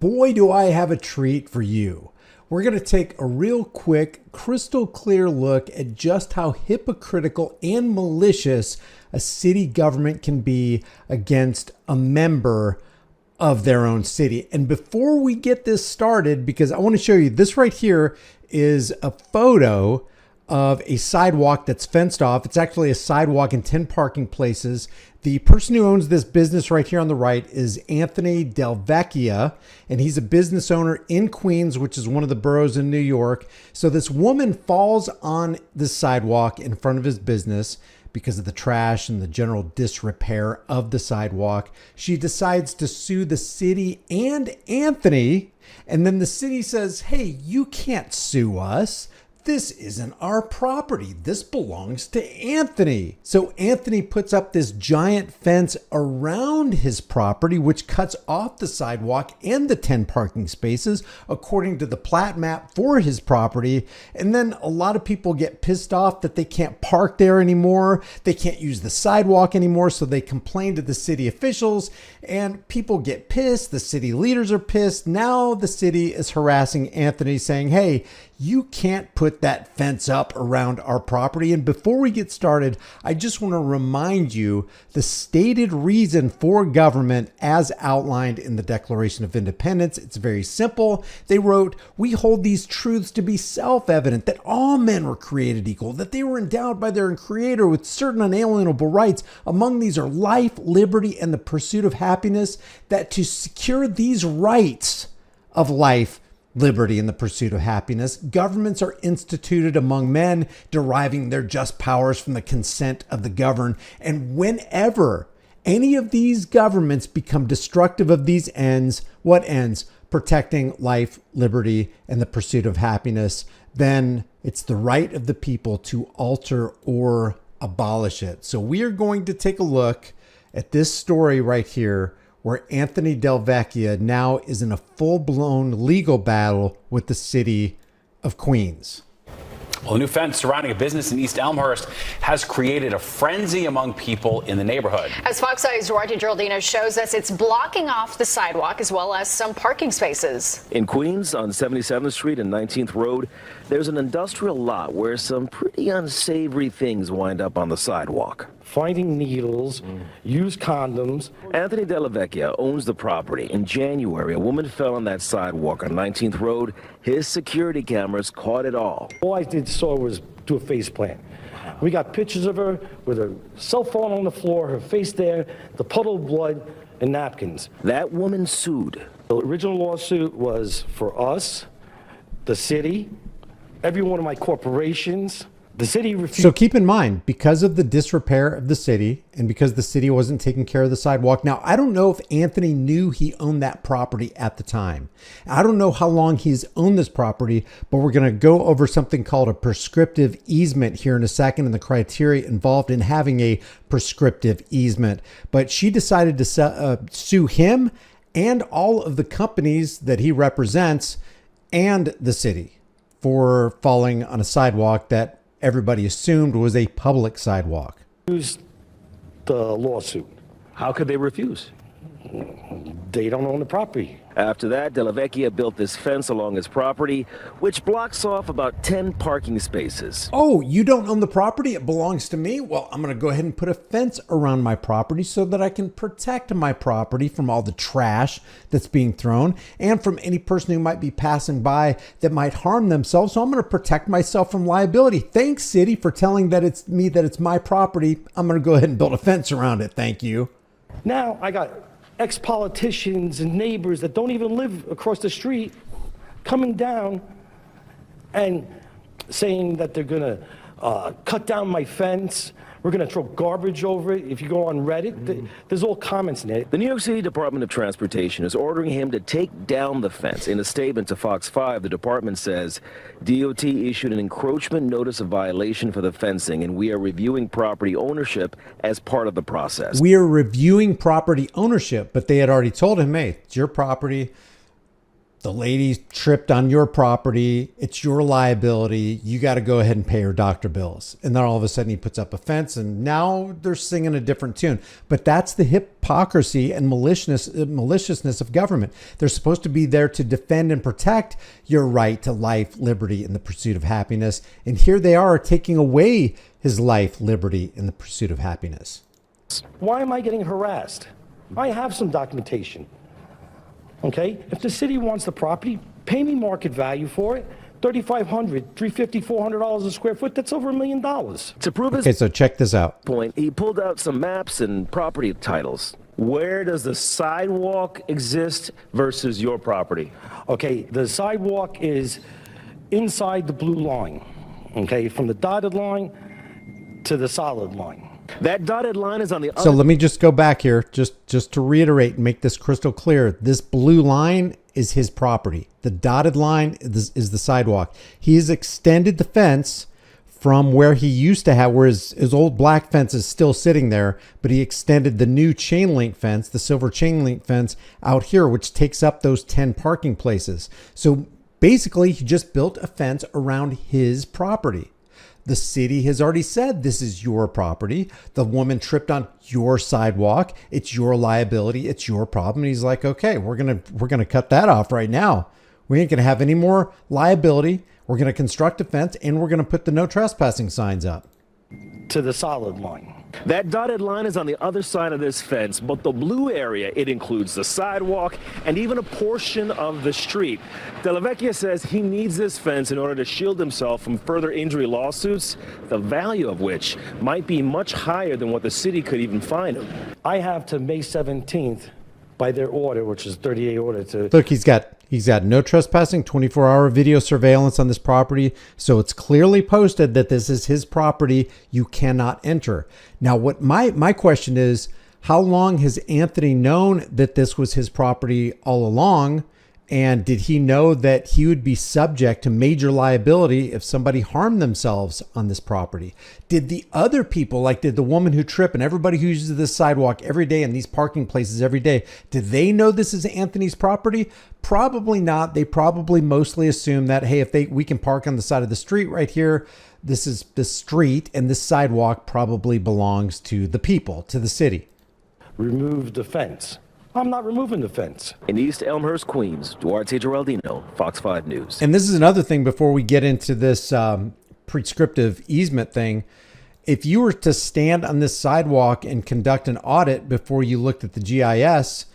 boy, do I have a treat for you. We're going to take a real quick, crystal clear look at just how hypocritical and malicious a city government can be against a member of their own city. And before we get this started, because I want to show you this right here is a photo of a sidewalk that's fenced off. It's actually a sidewalk in 10 parking places. The person who owns this business right here on the right is Anthony Delvecchia, and he's a business owner in Queens, which is one of the boroughs in New York. So this woman falls on the sidewalk in front of his business because of the trash and the general disrepair of the sidewalk. She decides to sue the city and Anthony, and then the city says, hey, you can't sue us. This isn't our property. This belongs to Anthony. So Anthony puts up this giant fence around his property, which cuts off the sidewalk and the 10 parking spaces according to the plat map for his property. And then a lot of people get pissed off that they can't park there anymore. They can't use the sidewalk anymore. So they complain to the city officials and people get pissed. The city leaders are pissed. Now the city is harassing Anthony saying, hey, you can't put that fence up around our property. And before we get started, I just want to remind you the stated reason for government as outlined in the Declaration of Independence. It's very simple. They wrote, we hold these truths to be self-evident, that all men were created equal, that they were endowed by their creator with certain unalienable rights. Among these are life, liberty, and the pursuit of happiness, that to secure these rights of life, liberty, and the pursuit of happiness, governments are instituted among men, deriving their just powers from the consent of the governed. And whenever any of these governments become destructive of these ends, what ends? Protecting life, liberty, and the pursuit of happiness, then it's the right of the people to alter or abolish it. So we are going to take a look at this story right here, where Anthony Delvecchia now is in a full-blown legal battle with the city of Queens. Well, a new fence surrounding a business in East Elmhurst has created a frenzy among people in the neighborhood. As Fox Eye's Roger Geraldino shows us, it's blocking off the sidewalk as well as some parking spaces. In Queens, on 77th Street and 19th Road, there's an industrial lot where some pretty unsavory things wind up on the sidewalk. Finding needles, used condoms. Anthony Delvecchia owns the property. In January, a woman fell on that sidewalk on 19th Road. His security cameras caught it all. All I saw was do a face plant. We got pictures of her with her cell phone on the floor, her face there, the puddle of blood, and napkins. That woman sued. The original lawsuit was for us, the city, every one of my corporations. The city refused. So keep in mind, because of the disrepair of the city and because the city wasn't taking care of the sidewalk. Now, I don't know if Anthony knew he owned that property at the time. I don't know how long he's owned this property, but we're going to go over something called a prescriptive easement here in a second and the criteria involved in having a prescriptive easement. But she decided to sue him and all of the companies that he represents and the city for falling on a sidewalk that everybody assumed was a public sidewalk. Used the lawsuit. How could they refuse? They don't own the property. After that, Delvecchia built this fence along his property, which blocks off about 10 parking spaces. Oh, you don't own the property? It belongs to me? Well, I'm going to go ahead and put a fence around my property so that I can protect my property from all the trash that's being thrown and from any person who might be passing by that might harm themselves. So I'm going to protect myself from liability. Thanks, city, for telling that it's me, that it's my property. I'm going to go ahead and build a fence around it. Thank you. Now I got ex-politicians and neighbors that don't even live across the street coming down and saying that they're gonna cut down my fence. We're gonna throw garbage over it. If you go on Reddit, there's all comments in there. The New York City Department of Transportation is ordering him to take down the fence. In a statement to Fox 5, the department says DOT issued an encroachment notice of violation for the fencing, and we are reviewing property ownership as part of the process. We are reviewing property ownership, but they had already told him, hey, it's your property. the lady tripped on your property. It's your liability. You got to go ahead and pay her doctor bills. And then all of a sudden he puts up a fence and now they're singing a different tune. But that's the hypocrisy and maliciousness of government. They're supposed to be there to defend and protect your right to life, liberty, and the pursuit of happiness. And here they are taking away his life, liberty, and the pursuit of happiness. Why am I getting harassed? I have some documentation. Okay, if the city wants the property, pay me market value for it. $3,500, $350, $400 a square foot. That's over $1 million. To prove his Okay, so check this out. point, he pulled out some maps and property titles. Where does the sidewalk exist versus your property? Okay, the sidewalk is inside the blue line. Okay, from the dotted line to the solid line. That dotted line is on the So other. let me just go back here, just to reiterate and make this crystal clear. This blue line is his property. The dotted line is the sidewalk. He has extended the fence from where he used to have, where his old black fence is still sitting there, but he extended the new chain link fence, the silver chain link fence out here, which takes up those 10 parking places. So basically, he just built a fence around his property. The city has already said this is your property. The woman tripped on your sidewalk. It's your liability. It's your problem. And he's like, okay, we're gonna cut that off right now. We ain't gonna have any more liability. We're gonna construct a fence and we're gonna put the no trespassing signs up. To the solid line. That dotted line is on the other side of this fence, but the blue area, it includes the sidewalk and even a portion of the street. Tahlequah says he needs this fence in order to shield himself from further injury lawsuits, the value of which might be much higher than what the city could even fine him. I have to May 17th by their order, which is 38 order to... Look, he's got no trespassing, 24-hour video surveillance on this property. So it's clearly posted that this is his property. You cannot enter. Now, what my question is, how long has Anthony known that this was his property all along? And did he know that he would be subject to major liability if somebody harmed themselves on this property? Did the other people, like did the woman who tripped and everybody who uses this sidewalk every day and these parking places every day, did they know this is Anthony's property? Probably not. They probably mostly assume that, hey, we can park on the side of the street right here. This is the street and this sidewalk probably belongs to the people, to the city. remove the fence. I'm not removing the fence. In East Elmhurst, Queens, Duarte Geraldino, Fox 5 News. And this is another thing before we get into this prescriptive easement thing. If you were to stand on this sidewalk and conduct an audit before you looked at the GIS,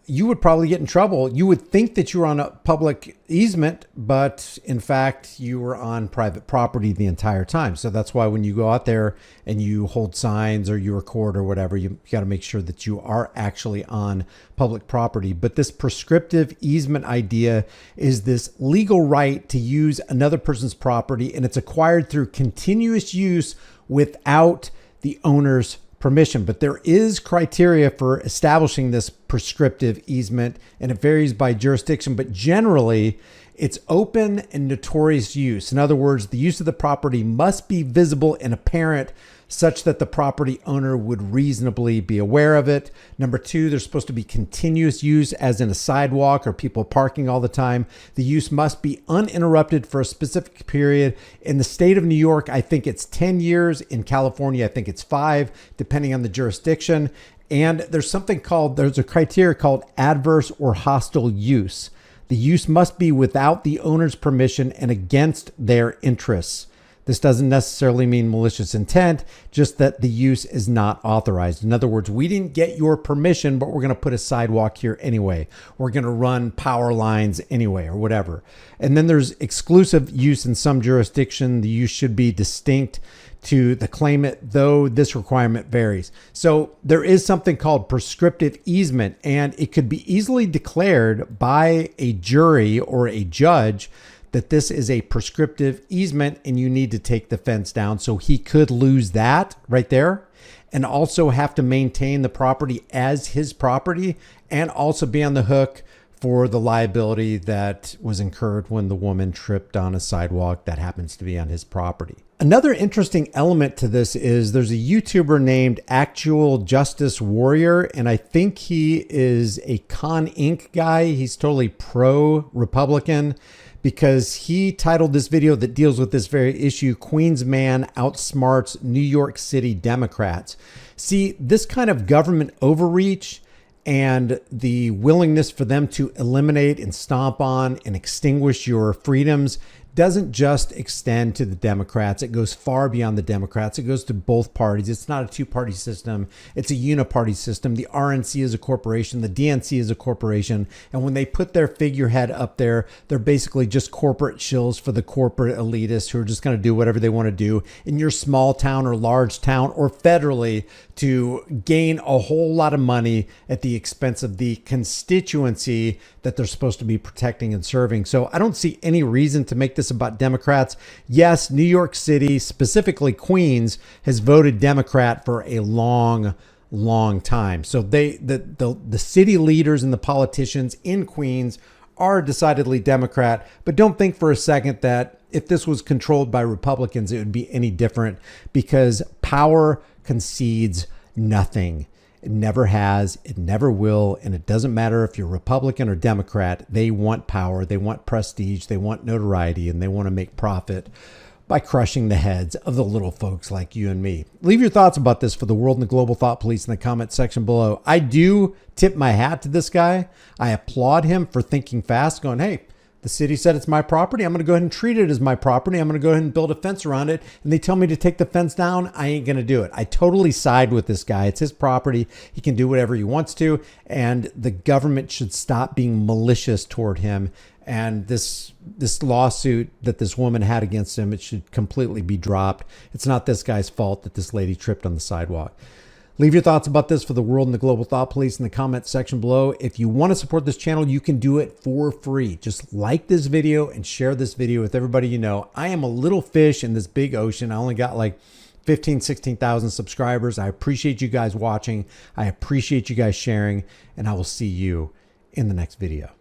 you would probably get in trouble. You would think that you were on a public easement, but in fact, you were on private property the entire time. So that's why when you go out there and you hold signs or you record or whatever, you got to make sure that you are actually on public property. But this prescriptive easement idea is this legal right to use another person's property, and it's acquired through continuous use without the owner's permission. But there is criteria for establishing this prescriptive easement, and it varies by jurisdiction, but generally it's open and notorious use. In other words, the use of the property must be visible and apparent such that the property owner would reasonably be aware of it. Number two, there's supposed to be continuous use, as in a sidewalk or people parking all the time. The use must be uninterrupted for a specific period. In the state of New York, I think it's 10 years. In California, I think it's 5, depending on the jurisdiction. And there's a criteria called adverse or hostile use. The use must be without the owner's permission and against their interests. This doesn't necessarily mean malicious intent, just that the use is not authorized. In other words, we didn't get your permission, but we're going to put a sidewalk here anyway. We're going to run power lines anyway, or whatever. And then there's exclusive use in some jurisdiction. The use should be distinct to the claimant, though this requirement varies. So there is something called prescriptive easement, and it could be easily declared by a jury or a judge that this is a prescriptive easement and you need to take the fence down. So he could lose that right there and also have to maintain the property as his property and also be on the hook for the liability that was incurred when the woman tripped on a sidewalk that happens to be on his property. Another interesting element to this is there's a YouTuber named Actual Justice Warrior, and I think he is a Con Inc. guy. He's totally pro-Republican because he titled this video that deals with this very issue, Queens Man Outsmarts New York City Democrats. See, this kind of government overreach and the willingness for them to eliminate and stomp on and extinguish your freedoms doesn't just extend to the Democrats. It goes far beyond the Democrats. It goes to both parties. It's not a two-party system. It's a uniparty system. The RNC is a corporation. The DNC is a corporation. And when they put their figurehead up there, they're basically just corporate shills for the corporate elitists who are just going to do whatever they want to do in your small town or large town or federally to gain a whole lot of money at the expense of the constituency that they're supposed to be protecting and serving. So I don't see any reason to make this about Democrats. Yes, New York City, specifically Queens, has voted Democrat for a long time. So the city leaders and the politicians in Queens are decidedly Democrat, but don't think for a second that if this was controlled by Republicans, it would be any different, because power concedes nothing. It never has, it never will, and it doesn't matter if you're Republican or Democrat. They want power, they want prestige, they want notoriety, and they want to make profit by crushing the heads of the little folks like you and me. Leave your thoughts about this for the world and the global thought police in the comment section below. I do tip my hat to this guy. I applaud him for thinking fast, going, hey, the city said it's my property. I'm going to go ahead and treat it as my property. I'm going to go ahead and build a fence around it. And they tell me to take the fence down. I ain't going to do it. I totally side with this guy. It's his property. He can do whatever he wants to. And the government should stop being malicious toward him. And this lawsuit that this woman had against him, it should completely be dropped. It's not this guy's fault that this lady tripped on the sidewalk. Leave your thoughts about this for the world and the global thought police in the comment section below. If you want to support this channel, you can do it for free. Just like this video and share this video with everybody you know. I am a little fish in this big ocean. I only got like 15, 16,000 subscribers. I appreciate you guys watching. I appreciate you guys sharing, and I will see you in the next video.